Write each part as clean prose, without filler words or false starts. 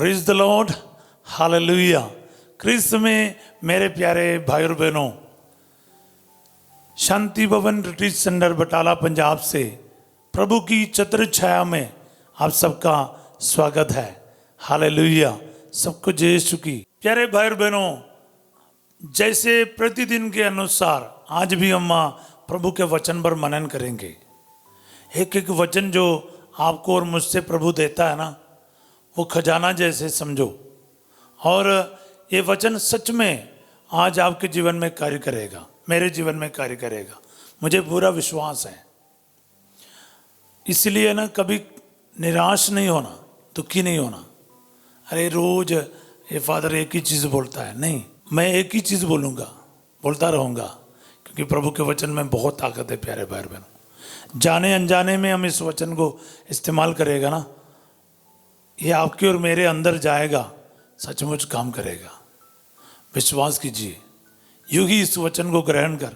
Praise the lord, hallelujah. क्रिस्त में मेरे प्यारे भाई और बहनों, शांति भवन रिट्रीट सेंटर बटाला पंजाब से प्रभु की छत्र छाया में आप सबका स्वागत है। हालेलुया, सबको जय यीशु की। प्यारे भाई और बहनों, जैसे प्रतिदिन के अनुसार आज भी हम प्रभु के वचन पर मनन करेंगे। एक एक वचन जो आपको और मुझसे प्रभु देता है ना, वो खजाना जैसे समझो। और ये वचन सच में आज आपके जीवन में कार्य करेगा, मेरे जीवन में कार्य करेगा, मुझे पूरा विश्वास है। इसलिए ना कभी निराश नहीं होना, दुखी नहीं होना। अरे रोज ये फादर एक ही चीज़ बोलता है, नहीं, मैं एक ही चीज़ बोलूँगा, बोलता रहूँगा, क्योंकि प्रभु के वचन में बहुत ताकत है। प्यारे भाई बहनों, जाने अनजाने में हम इस वचन को इस्तेमाल करेगा ना, ये आपके और मेरे अंदर जाएगा, सचमुच काम करेगा। विश्वास कीजिए, यूं ही इस वचन को ग्रहण कर,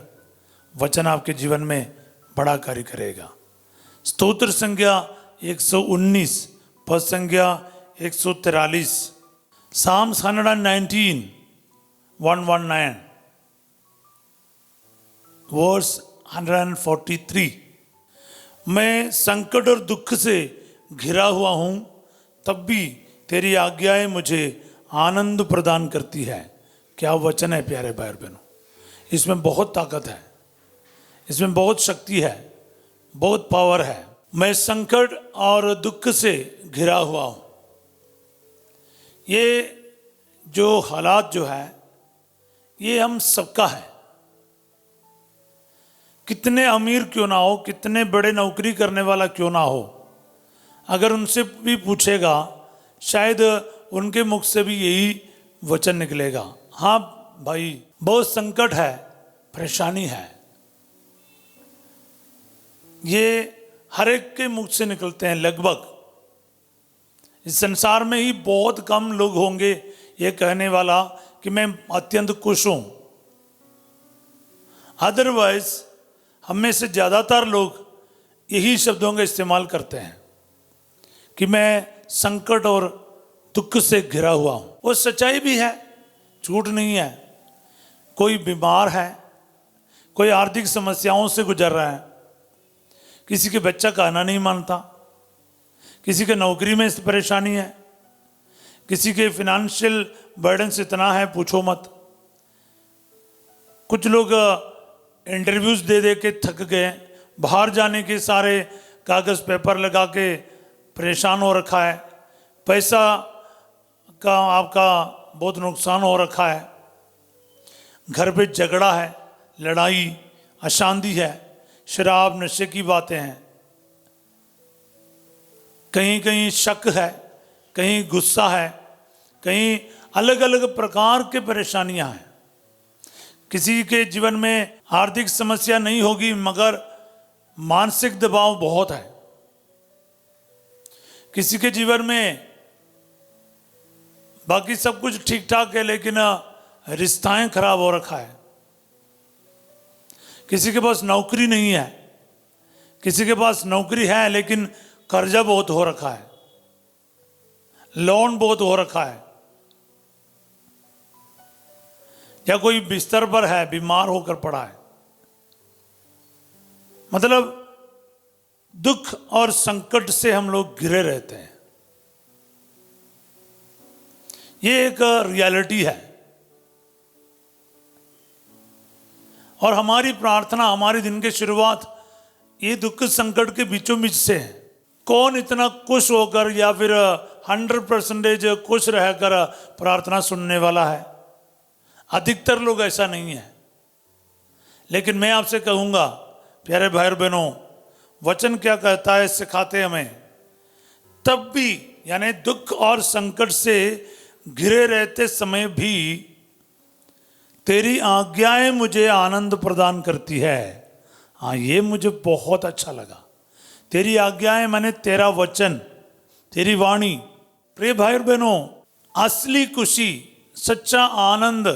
वचन आपके जीवन में बड़ा कार्य करेगा। स्तोत्र संख्या 119, पद संख्या 143, Psalms 119, 119, वर्स 143। मैं संकट और दुख से घिरा हुआ हूँ, तब भी तेरी आज्ञाएं मुझे आनंद प्रदान करती है। क्या वचन है प्यारे भाई और बहनों, इसमें बहुत ताकत है, इसमें बहुत शक्ति है, बहुत पावर है। मैं संकट और दुख से घिरा हुआ हूँ। ये जो हालात जो है, ये हम सबका है। कितने अमीर क्यों ना हो, कितने बड़े नौकरी करने वाला क्यों ना हो, अगर उनसे भी पूछेगा, शायद उनके मुख से भी यही वचन निकलेगा, हाँ भाई बहुत संकट है, परेशानी है। ये हर एक के मुख से निकलते हैं लगभग। इस संसार में ही बहुत कम लोग होंगे ये कहने वाला कि मैं अत्यंत खुश हूं। अदरवाइज हम में से ज़्यादातर लोग यही शब्दों का इस्तेमाल करते हैं कि मैं संकट और दुख से घिरा हुआ हूं। वो सच्चाई भी है, झूठ नहीं है। कोई बीमार है, कोई आर्थिक समस्याओं से गुजर रहा है, किसी के बच्चा कहना नहीं मानता, किसी के नौकरी में परेशानी है, किसी के फिनेंशियल बर्डन से इतना है पूछो मत। कुछ लोग इंटरव्यूज दे दे के थक गए, बाहर जाने के सारे कागज़ पेपर लगा के परेशान हो रखा है, पैसा का आपका बहुत नुकसान हो रखा है, घर पे झगड़ा है, लड़ाई, अशांति है, शराब नशे की बातें हैं, कहीं कहीं शक है, कहीं गुस्सा है, कहीं अलग अलग प्रकार के परेशानियां हैं। किसी के जीवन में आर्थिक समस्या नहीं होगी, मगर मानसिक दबाव बहुत है। किसी के जीवन में बाकी सब कुछ ठीक ठाक है, लेकिन रिश्ताएं खराब हो रखा है। किसी के पास नौकरी नहीं है, किसी के पास नौकरी है लेकिन कर्जा बहुत हो रखा है, लोन बहुत हो रखा है, या कोई बिस्तर पर है, बीमार होकर पड़ा है। मतलब दुख और संकट से हम लोग घिरे रहते हैं। ये एक रियलिटी है। और हमारी प्रार्थना, हमारे दिन की शुरुआत ये दुख संकट के बीचों बीच से है। कौन इतना खुश होकर या फिर 100% खुश रहकर प्रार्थना सुनने वाला है? अधिकतर लोग ऐसा नहीं है। लेकिन मैं आपसे कहूँगा प्यारे भाई और बहनों, वचन क्या कहता है, सिखाते हमें, तब भी यानी दुख और संकट से घिरे रहते समय भी तेरी आज्ञाएं मुझे आनंद प्रदान करती है। हाँ, ये मुझे बहुत अच्छा लगा। तेरी आज्ञाएं माने तेरा वचन, तेरी वाणी। प्रिय भाई और बहनों, असली खुशी, सच्चा आनंद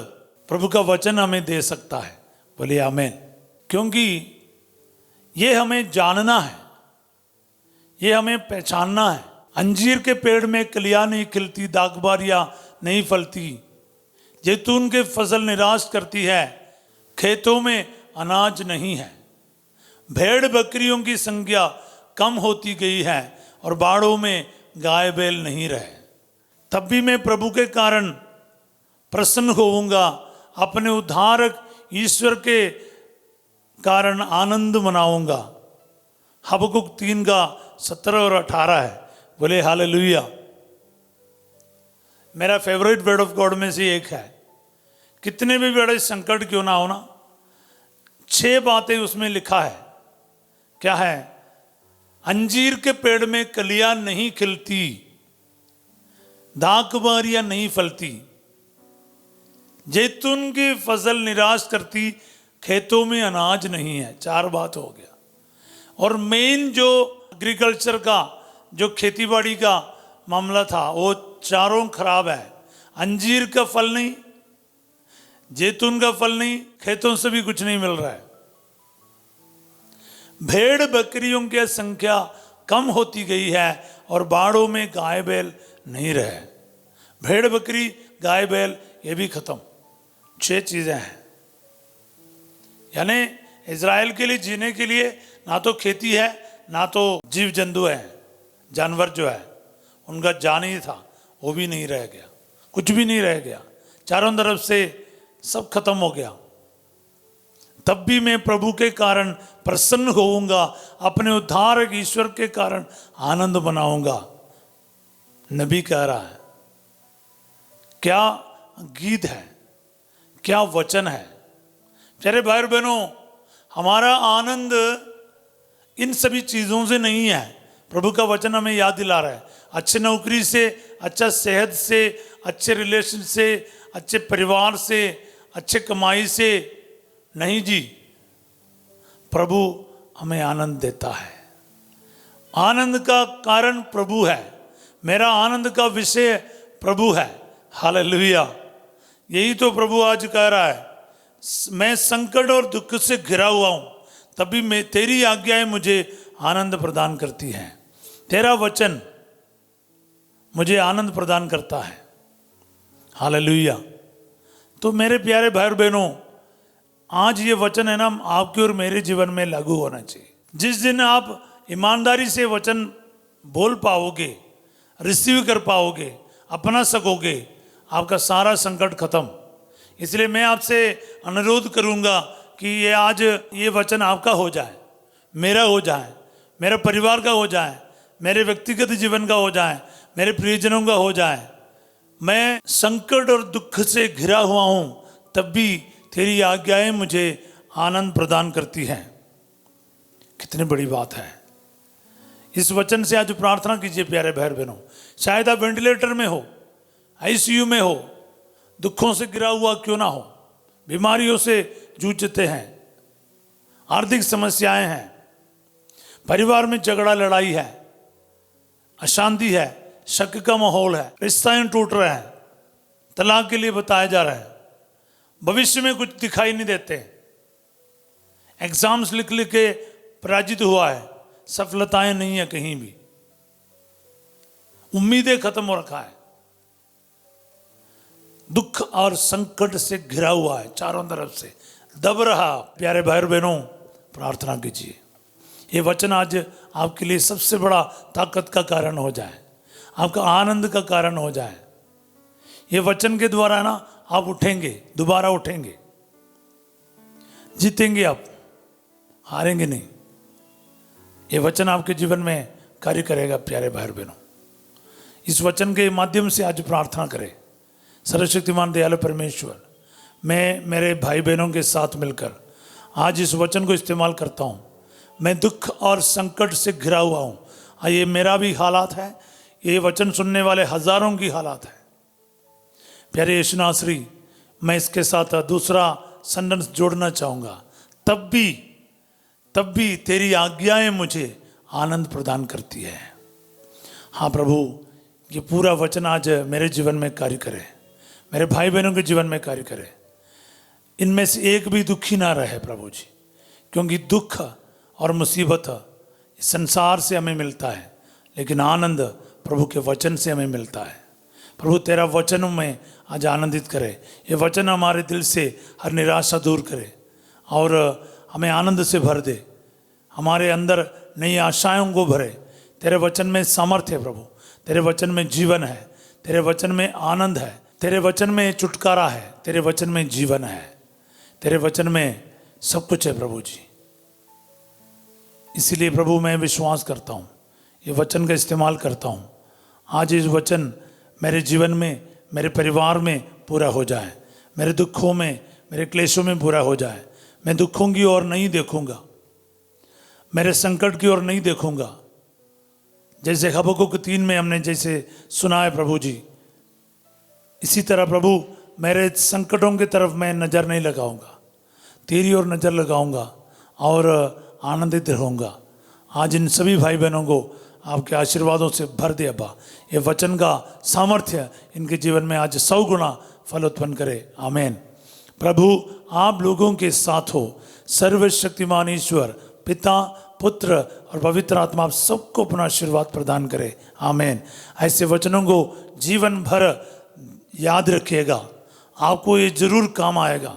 प्रभु का वचन हमें दे सकता है। बोलिए आमीन। क्योंकि ये हमें जानना है, ये हमें पहचानना है। अंजीर के पेड़ में कलियां नहीं खिलती, दागबारियां नहीं फलती, जैतून के फसल निराश करती है, खेतों में अनाज नहीं है, भेड़ बकरियों की संख्या कम होती गई है और बाड़ों में गाय बैल नहीं रहे। तब भी मैं प्रभु के कारण प्रसन्न होऊंगा, अपने उद्धारक ईश्वर के कारण आनंद मनाऊंगा। हबकुक 3:17 और 18 है। बोले हालेलुया। मेरा फेवरेट वर्ड ऑफ गॉड में से एक है। कितने भी बड़े संकट क्यों ना हो ना, 6 बातें उसमें लिखा है। क्या है? अंजीर के पेड़ में कलियां नहीं खिलती, दाखबारियां नहीं फलती, जैतून की फसल निराश करती, खेतों में अनाज नहीं है। 4 बात हो गया। और मेन जो एग्रीकल्चर का, जो खेतीबाड़ी का मामला था, वो चारों खराब है। अंजीर का फल नहीं, जैतून का फल नहीं, खेतों से भी कुछ नहीं मिल रहा है। भेड़ बकरियों की संख्या कम होती गई है और बाड़ों में गाय बैल नहीं रहे। भेड़ बकरी, गाय बैल, ये भी खत्म। 6 चीजें हैं। यानी इज़राइल के लिए जीने के लिए ना तो खेती है, ना तो जीव जंतु है, जानवर जो है उनका जान ही था, वो भी नहीं रह गया, कुछ भी नहीं रह गया, चारों तरफ से सब खत्म हो गया। तब भी मैं प्रभु के कारण प्रसन्न होऊंगा, अपने उद्धारक ईश्वर के कारण आनंद मनाऊंगा। नबी कह रहा है। क्या गीत है, क्या वचन है। प्यारे भाई बहनों, हमारा आनंद इन सभी चीजों से नहीं है। प्रभु का वचन हमें याद दिला रहा है। अच्छे नौकरी से, अच्छा सेहत से, अच्छे रिलेशन से, अच्छे परिवार से, अच्छे कमाई से नहीं जी। प्रभु हमें आनंद देता है। आनंद का कारण प्रभु है। मेरा आनंद का विषय प्रभु है। हालेलुया। यही तो प्रभु आज कह रहा है। मैं संकट और दुख से घिरा हुआ हूं, तभी मैं तेरी आज्ञाएं मुझे आनंद प्रदान करती हैं। तेरा वचन मुझे आनंद प्रदान करता है। हालेलुया। तो मेरे प्यारे भाई बहनों, आज ये वचन है ना, आपके और मेरे जीवन में लागू होना चाहिए। जिस दिन आप ईमानदारी से वचन बोल पाओगे, रिसीव कर पाओगे, अपना सकोगे, आपका सारा संकट खत्म। इसलिए मैं आपसे अनुरोध करूंगा कि ये आज ये वचन आपका हो जाए, मेरा हो जाए, मेरे परिवार का हो जाए, मेरे व्यक्तिगत जीवन का हो जाए, मेरे प्रियजनों का हो जाए। मैं संकट और दुख से घिरा हुआ हूं, तब भी तेरी आज्ञाएं मुझे आनंद प्रदान करती हैं। कितनी बड़ी बात है। इस वचन से आज प्रार्थना कीजिए प्यारे भाई बहनों। शायद आप वेंटिलेटर में हो, आईसीयू में हो, दुखों से गिरा हुआ क्यों ना हो, बीमारियों से जूझते हैं, आर्थिक समस्याएं हैं, परिवार में झगड़ा लड़ाई है, अशांति है, शक का माहौल है, रिश्ते टूट रहे हैं, तलाक के लिए बताया जा रहा है, भविष्य में कुछ दिखाई नहीं देते, एग्जाम्स लिख लिख के पराजित हुआ है, सफलताएं नहीं है कहीं भी, उम्मीदें खत्म हो रखा है, दुख और संकट से घिरा हुआ है, चारों तरफ से दब रहा। प्यारे भाई बहनों, प्रार्थना कीजिए ये वचन आज आपके लिए सबसे बड़ा ताकत का कारण हो जाए, आपका आनंद का कारण हो जाए। ये वचन के द्वारा ना आप उठेंगे, दोबारा उठेंगे, जीतेंगे, आप हारेंगे नहीं। ये वचन आपके जीवन में कार्य करेगा। प्यारे भाई बहनों, इस वचन के माध्यम से आज प्रार्थना करें। सर्वशक्तिमान दयालु परमेश्वर, मैं मेरे भाई बहनों के साथ मिलकर आज इस वचन को इस्तेमाल करता हूँ। मैं दुख और संकट से घिरा हुआ हूँ। ये मेरा भी हालात है, ये वचन सुनने वाले हजारों की हालात है। प्यारे यीशु नासरी, मैं इसके साथ दूसरा सेंटेंस जोड़ना चाहूँगा। तब भी तेरी आज्ञाएं मुझे आनंद प्रदान करती है। हाँ प्रभु, ये पूरा वचन आज मेरे जीवन में कार्य करे, मेरे भाई बहनों के जीवन में कार्य करे। इनमें से एक भी दुखी ना रहे प्रभु जी, क्योंकि दुख और मुसीबत इस संसार से हमें मिलता है, लेकिन आनंद प्रभु के वचन से हमें मिलता है। प्रभु तेरा वचन में आज आनंदित करे, ये वचन हमारे दिल से हर निराशा दूर करे और हमें आनंद से भर दे, हमारे अंदर नई आशाओं को भरे। तेरे वचन में सामर्थ्य है प्रभु, तेरे वचन में जीवन है, तेरे वचन में आनंद है, तेरे वचन में छुटकारा है, तेरे वचन में जीवन है, तेरे वचन में सब कुछ है प्रभु जी। इसीलिए प्रभु मैं विश्वास करता हूँ, ये वचन का इस्तेमाल करता हूँ। आज इस वचन मेरे जीवन में, मेरे परिवार में पूरा हो जाए, मेरे दुखों में, मेरे क्लेशों में पूरा हो जाए। मैं दुखों की ओर नहीं देखूंगा, मेरे संकट की ओर नहीं देखूंगा। जैसे हबक्कुक 3 में हमने जैसे सुना है प्रभु जी, इसी तरह प्रभु मेरे संकटों की तरफ मैं नज़र नहीं लगाऊंगा, तेरी ओर नज़र लगाऊंगा और आनंदित रहूंगा। आज इन सभी भाई बहनों को आपके आशीर्वादों से भर दे अब्बा। ये वचन का सामर्थ्य इनके जीवन में आज 100 गुना फल उत्पन्न करे। आमीन। प्रभु आप लोगों के साथ हो। सर्वशक्तिमान ईश्वर पिता, पुत्र और पवित्र आत्मा आप सबको अपना आशीर्वाद प्रदान करे। आमीन। ऐसे वचनों को जीवन भर याद रखिएगा, आपको ये जरूर काम आएगा।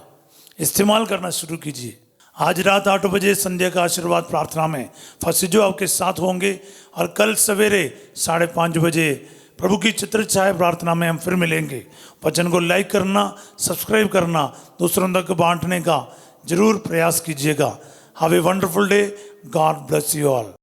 इस्तेमाल करना शुरू कीजिए। आज रात 8 बजे संध्या का आशीर्वाद प्रार्थना में फसीजो आपके साथ होंगे और कल सवेरे 5:30 बजे प्रभु की चित्र छाया प्रार्थना में हम फिर मिलेंगे। वचन को लाइक करना, सब्सक्राइब करना, दूसरों तक बांटने का जरूर प्रयास कीजिएगा। Have a wonderful day. God bless you all.